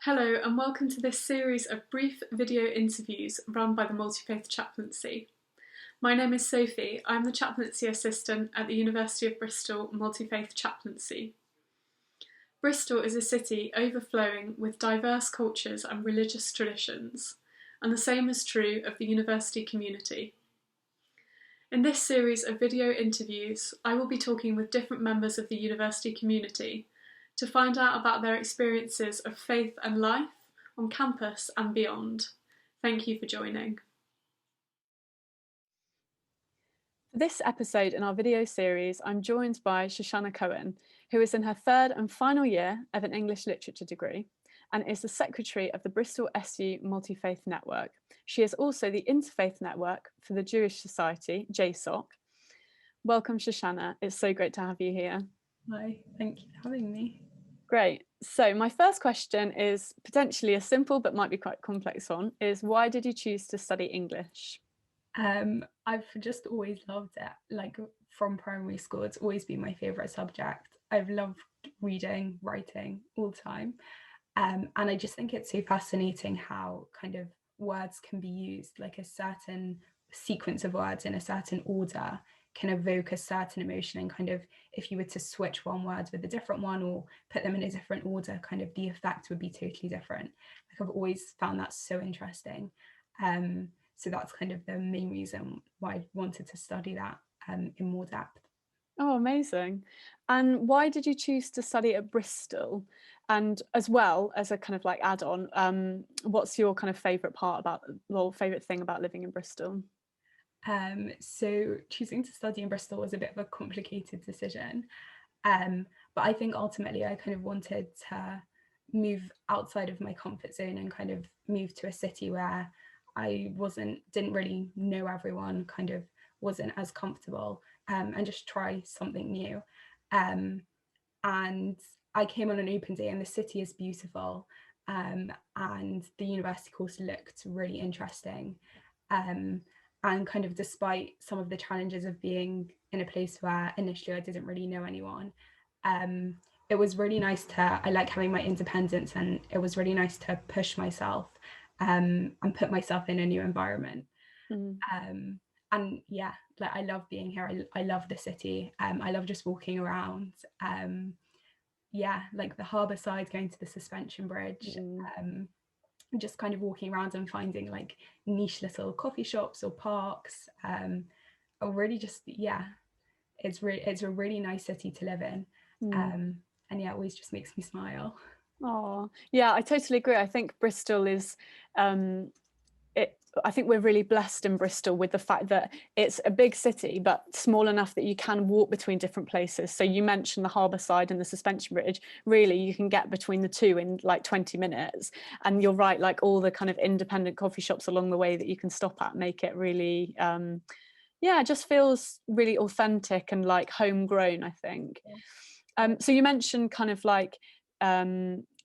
Hello and welcome to this series of brief video interviews run by the Multifaith Chaplaincy. My name is Sophie. I'm the Chaplaincy Assistant at the University of Bristol Multifaith Chaplaincy. Bristol is a city overflowing with diverse cultures and religious traditions, and the same is true of the university community. In this series of video interviews, I will be talking with different members of the university community to find out about their experiences of faith and life on campus and beyond. Thank you for joining. For this episode in our video series, I'm joined by Shoshana Cohen, who is in her third and final year of an English literature degree and is the secretary of the Bristol SU Multifaith Network. She is also the interfaith network for the Jewish Society, JSoc. Welcome, Shoshana. It's so great to have you here. Hi, thank you for having me. Great. So my first question is potentially a simple but might be quite complex one, is why did you choose to study English? I've just always loved it. Like from primary school, it's always been my favourite subject. I've loved reading, writing all the time. And I just think it's so fascinating how kind of words can be used, like a certain sequence of words in a certain order can evoke a certain emotion, and kind of if you were to switch one word with a different one or put them in a different order, kind of the effect would be totally different. Like I've always found that so interesting. So that's kind of the main reason why I wanted to study that in more depth. Oh, amazing. And why did you choose to study at Bristol? And as well as a kind of like add-on, what's your kind of favourite thing about living in Bristol? So choosing to study in Bristol was a bit of a complicated decision. But I think ultimately I kind of wanted to move outside of my comfort zone and kind of move to a city where I didn't really know everyone, kind of wasn't as comfortable, and just try something new. And I came on an open day and the city is beautiful, and the university course looked really interesting. And kind of despite some of the challenges of being in a place where initially I didn't really know anyone, it was really nice I like having my independence, and it was really nice to push myself and put myself in a new environment. And yeah, like I love being here. I love the city. I love just walking around. Yeah, like the harbour side, going to the suspension bridge. Just kind of walking around and finding like niche little coffee shops or parks, or really just, yeah, it's a really nice city to live in. And yeah, it always just makes me smile. Oh, yeah, I totally agree. I think Bristol is I think we're really blessed in Bristol with the fact that it's a big city, but small enough that you can walk between different places. So you mentioned the harbour side and the suspension bridge. Really, you can get between the two in like 20 minutes. And you're right, like all the kind of independent coffee shops along the way that you can stop at make it really, it just feels really authentic and like homegrown, I think. So you mentioned kind of like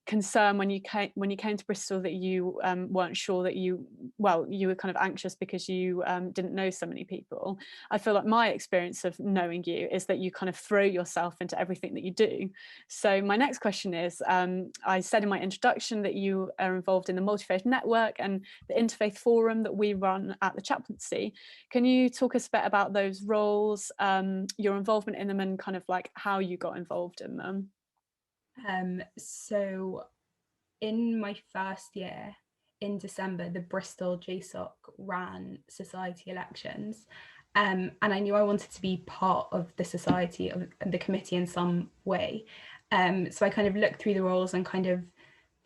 concern when you came to Bristol that you weren't sure that you were kind of anxious because you didn't know so many people. I feel like my experience of knowing you is that you kind of throw yourself into everything that you do. So my next question is, I said in my introduction that you are involved in the Multifaith Network and the interfaith forum that we run at the chaplaincy. Can you talk us a bit about those roles, your involvement in them, and kind of like how you got involved in them? So in my first year in December, the Bristol JSoc ran society elections, and I knew I wanted to be part of the society, of the committee in some way. So I kind of looked through the roles and kind of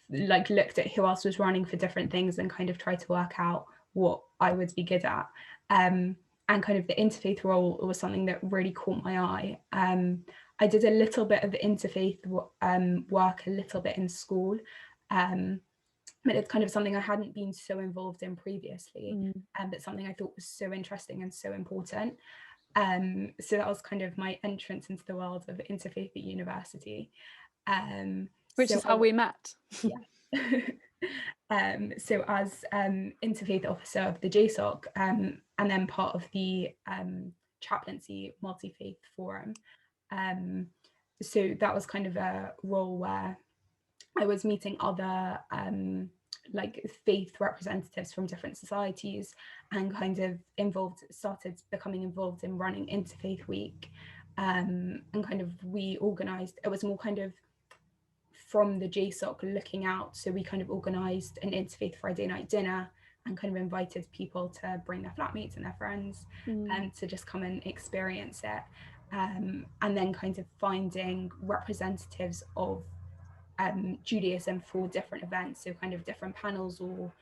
like looked at who else was running for different things and kind of tried to work out what I would be good at. And kind of the interfaith role was something that really caught my eye. I did a little bit of the interfaith work a little bit in school, but it's kind of something I hadn't been so involved in previously, but something I thought was so interesting and so important. So that was kind of my entrance into the world of interfaith at university. Which is how we met. Yeah. So as interfaith officer of the JSoc, and then part of the chaplaincy Multifaith Forum. So that was kind of a role where I was meeting other like faith representatives from different societies, and kind of started becoming involved in running Interfaith Week. And kind of we organised, it was more kind of from the JSoc looking out. So we kind of organised an Interfaith Friday night dinner and kind of invited people to bring their flatmates and their friends and to just come and experience it. And then kind of finding representatives of Judaism for different events, so kind of different panels or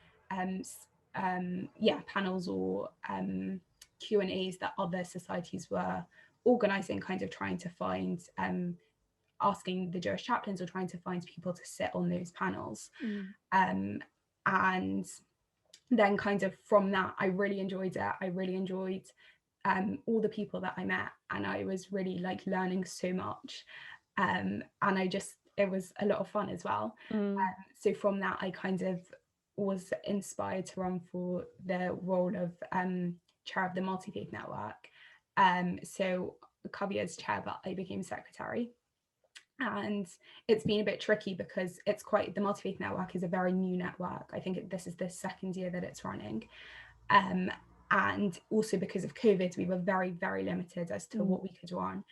panels or Q&As that other societies were organising, kind of trying to find asking the Jewish chaplains or trying to find people to sit on those panels. And then kind of from that, I really enjoyed it. I really enjoyed all the people that I met, and I was really like learning so much. And it was a lot of fun as well. So from that, I kind of was inspired to run for the role of chair of the Multifaith Network. So Kavya's chair, but I became secretary. And it's been a bit tricky because the Multifaith Network is a very new network. I think this is the second year that it's running. And also because of COVID, we were very, very limited as to what we could run.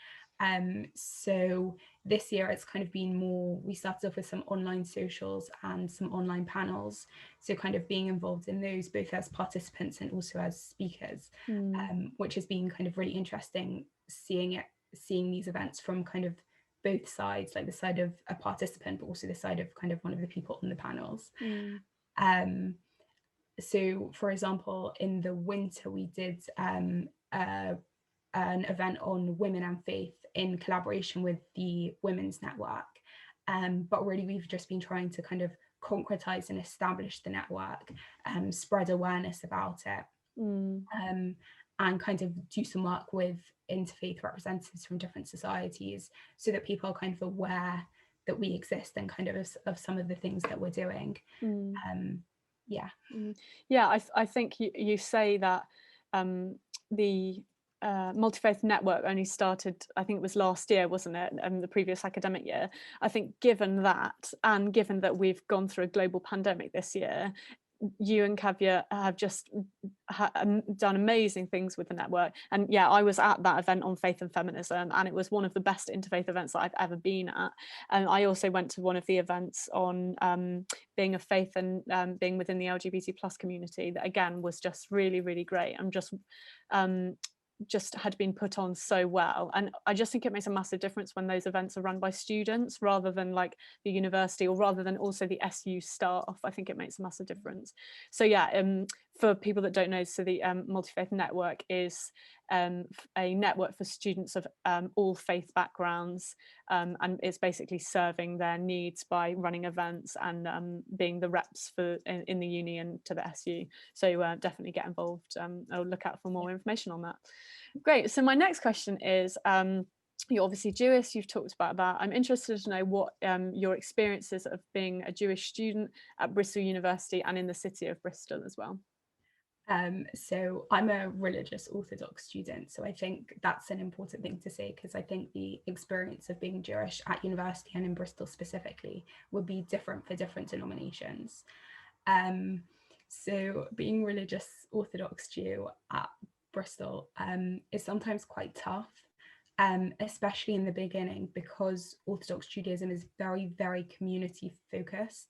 So this year it's kind of been more, we started off with some online socials and some online panels. So kind of being involved in those both as participants and also as speakers, which has been kind of really interesting seeing these events from kind of both sides, like the side of a participant, but also the side of kind of one of the people on the panels. So for example, in the winter, we did an event on women and faith in collaboration with the Women's Network. But really, we've just been trying to kind of concretize and establish the network, spread awareness about it, and kind of do some work with interfaith representatives from different societies so that people are kind of aware that we exist and kind of some of the things that we're doing. I think you say that the Multifaith Network only started, I think it was last year, wasn't it, the previous academic year. I think given that, and given that we've gone through a global pandemic this year, you and Kavya have just done amazing things with the network. And yeah, I was at that event on faith and feminism, and it was one of the best interfaith events that I've ever been at. And I also went to one of the events on being of faith and being within the LGBT plus community, that again was just really, really great, and just had been put on so well. And I just think it makes a massive difference when those events are run by students rather than like the university, or rather than also the SU staff. I think it makes a massive difference. So yeah, for people that don't know, so the Multifaith Network is a network for students of all faith backgrounds, and it's basically serving their needs by running events and being the reps for in the uni and to the SU. So definitely get involved. I'll look out for more information on that. Great. So my next question is, you're obviously Jewish, you've talked about that. I'm interested to know what your experiences of being a Jewish student at Bristol University and in the city of Bristol as well. So I'm a religious Orthodox student, so I think that's an important thing to say, because I think the experience of being Jewish at university and in Bristol specifically would be different for different denominations. So being religious Orthodox Jew at Bristol is sometimes quite tough, especially in the beginning, because Orthodox Judaism is very, very community focused.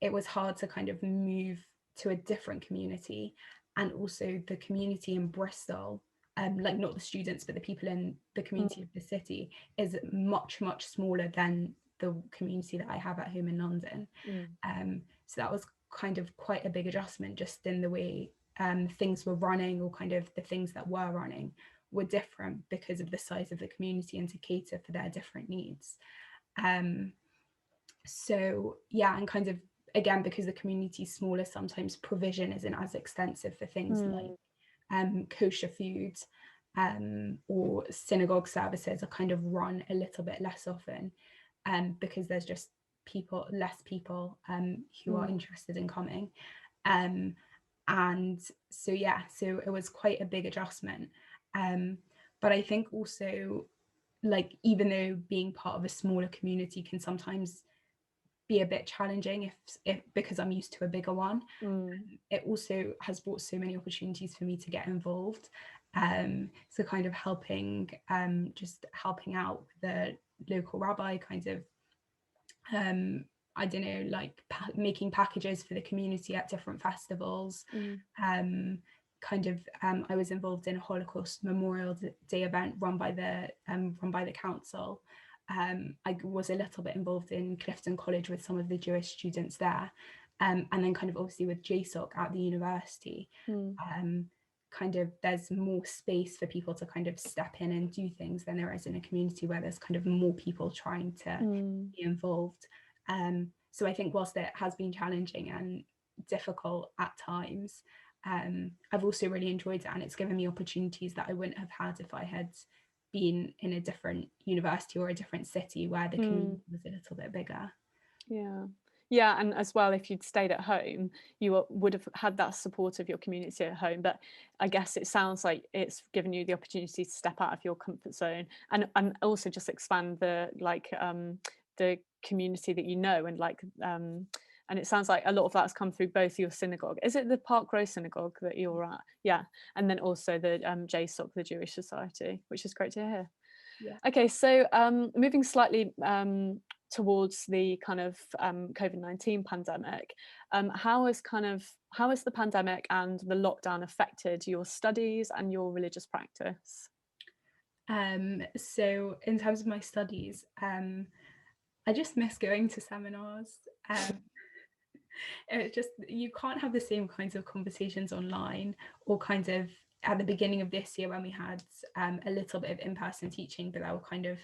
It was hard to kind of move to a different community, and also the community in Bristol, like not the students but the people in the community of the city, is much, much smaller than the community that I have at home in London. So that was kind of quite a big adjustment, just in the way things were running, or kind of the things that were running were different because of the size of the community and to cater for their different needs. So yeah, and kind of again, because the community is smaller, sometimes provision isn't as extensive for things like kosher food, or synagogue services are kind of run a little bit less often, because there's just less people who are interested in coming. And so yeah, so it was quite a big adjustment. But I think also, like, even though being part of a smaller community can sometimes be a bit challenging if because I'm used to a bigger one. It also has brought so many opportunities for me to get involved. So kind of helping out the local rabbi, kind of I don't know, like making packages for the community at different festivals. I was involved in a Holocaust Memorial Day event run by the council. I was a little bit involved in Clifton College with some of the Jewish students there, and then kind of obviously with JSoc at the university. Kind of there's more space for people to kind of step in and do things than there is in a community where there's kind of more people trying to be involved. So I think whilst it has been challenging and difficult at times, I've also really enjoyed it, and it's given me opportunities that I wouldn't have had if I had been in a different university or a different city where the community was a little bit bigger. Yeah, and as well, if you'd stayed at home, you would have had that support of your community at home. But I guess it sounds like it's given you the opportunity to step out of your comfort zone and also just expand the community that you know, and it sounds like a lot of that's come through both your synagogue. Is it the Park Row synagogue that you're at? Yeah, and then also the JSoc, the Jewish Society, which is great to hear. Yeah. Okay, so moving slightly towards the kind of COVID-19 pandemic, how has the pandemic and the lockdown affected your studies and your religious practice? So in terms of my studies, I just miss going to seminars. It's just, you can't have the same kinds of conversations online, or kind of at the beginning of this year when we had a little bit of in-person teaching, but there were kind of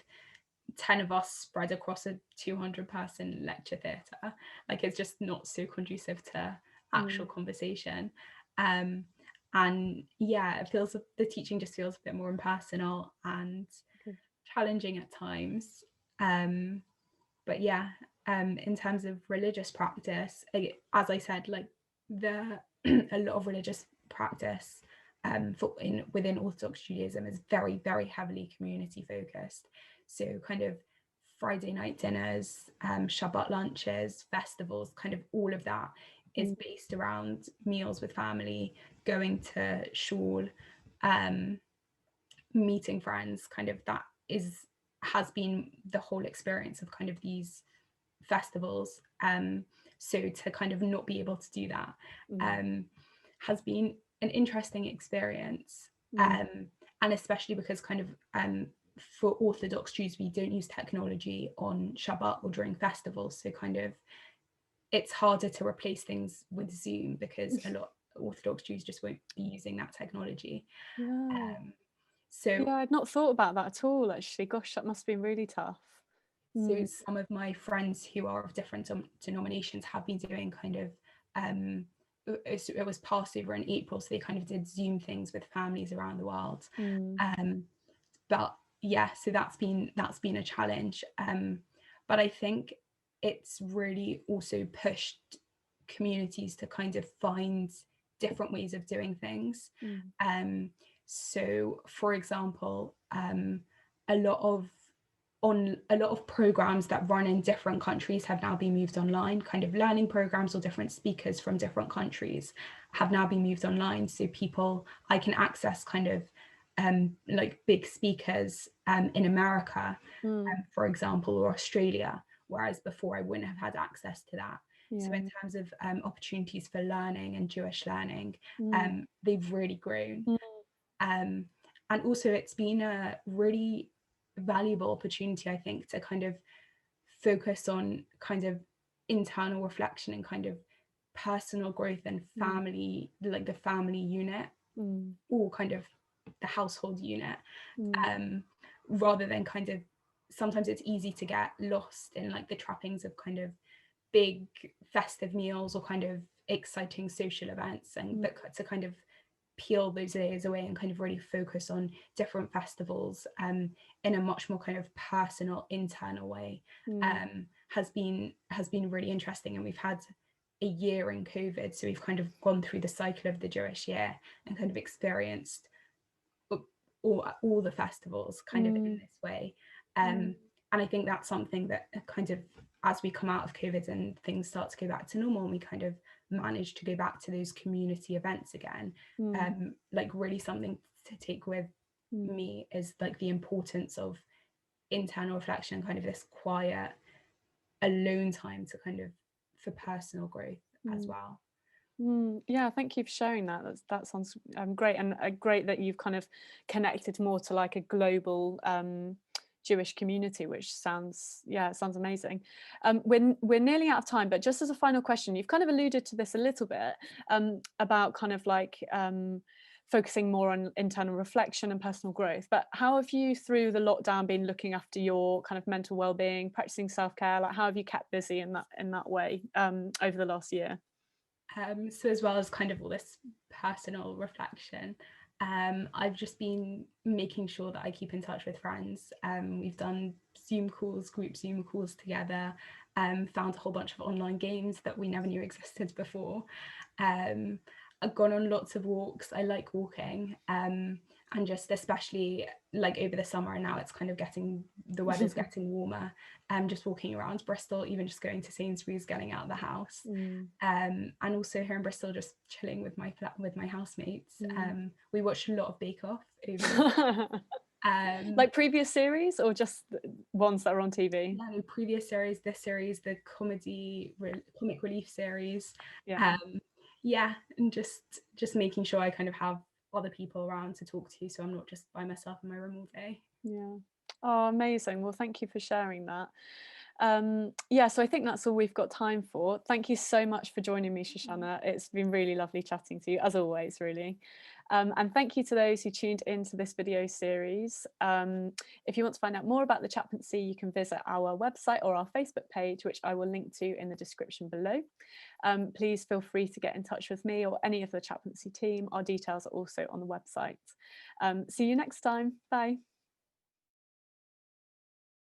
10 of us spread across a 200-person lecture theatre. Like, it's just not so conducive to actual conversation. And yeah, the teaching just feels a bit more impersonal and challenging at times. But yeah, in terms of religious practice, as I said, like a lot of religious practice within Orthodox Judaism is very, very heavily community focused. So kind of Friday night dinners, Shabbat lunches, festivals, kind of all of that is based around meals with family, going to shul, meeting friends. Kind of that has been the whole experience of kind of these festivals. So to kind of not be able to do that has been an interesting experience. And especially because kind of for Orthodox Jews, we don't use technology on Shabbat or during festivals. So kind of it's harder to replace things with Zoom because a lot of Orthodox Jews just won't be using that technology. So I'd not thought about that at all, actually. Gosh, that must be really tough. So some of my friends who are of different denominations have been doing kind of it was Passover in April, so they kind of did Zoom things with families around the world. But yeah, so that's been a challenge. But I think it's really also pushed communities to kind of find different ways of doing things. So for example, a lot of programs that run in different countries have now been moved online. Kind of learning programs or different speakers from different countries have now been moved online, so I can access kind of like big speakers in America, for example, or Australia, whereas before I wouldn't have had access to that. So in terms of opportunities for learning and Jewish learning, they've really grown. And also it's been a really valuable opportunity, I think, to kind of focus on kind of internal reflection and kind of personal growth and family, like the family unit, or kind of the household unit, rather than kind of, sometimes it's easy to get lost in like the trappings of kind of big festive meals or kind of exciting social events, and but to kind of peel those layers away and kind of really focus on different festivals in a much more kind of personal, internal way, has been really interesting. And we've had a year in COVID, so we've kind of gone through the cycle of the Jewish year and kind of experienced all the festivals kind of in this way. And I think that's something that kind of as we come out of COVID and things start to go back to normal, and we kind of manage to go back to those community events again, like really something to take with me is like the importance of internal reflection, kind of this quiet alone time to kind of for personal growth as well. Yeah, thank you for sharing that. That sounds great, and great that you've kind of connected more to like a global Jewish community, which sounds amazing. We're nearly out of time, but just as a final question, you've kind of alluded to this a little bit about kind of like focusing more on internal reflection and personal growth. But how have you, through the lockdown, been looking after your kind of mental well-being, practicing self-care? Like, how have you kept busy in that way over the last year? So as well as kind of all this personal reflection, I've just been making sure that I keep in touch with friends. We've done Zoom calls, group Zoom calls together, found a whole bunch of online games that we never knew existed before. I've gone on lots of walks. I like walking, and just especially like over the summer, and now it's kind of the weather's getting warmer. Just walking around Bristol, even just going to Sainsbury's, getting out of the house, and also here in Bristol, just chilling with my housemates. We watched a lot of Bake Off over like previous series or just ones that are on TV? Yeah, no, previous series, this series, the comic relief series. Yeah, and just making sure I kind of have other people around to talk to, so I'm not just by myself in my room all day. Yeah. Oh, amazing. Well, thank you for sharing that. So I think that's all we've got time for. Thank you so much for joining me, Shoshana. It's been really lovely chatting to you, as always, really. And thank you to those who tuned into this video series. If you want to find out more about the chaplaincy, you can visit our website or our Facebook page, which I will link to in the description below. Please feel free to get in touch with me or any of the chaplaincy team. Our details are also on the website. See you next time. Bye.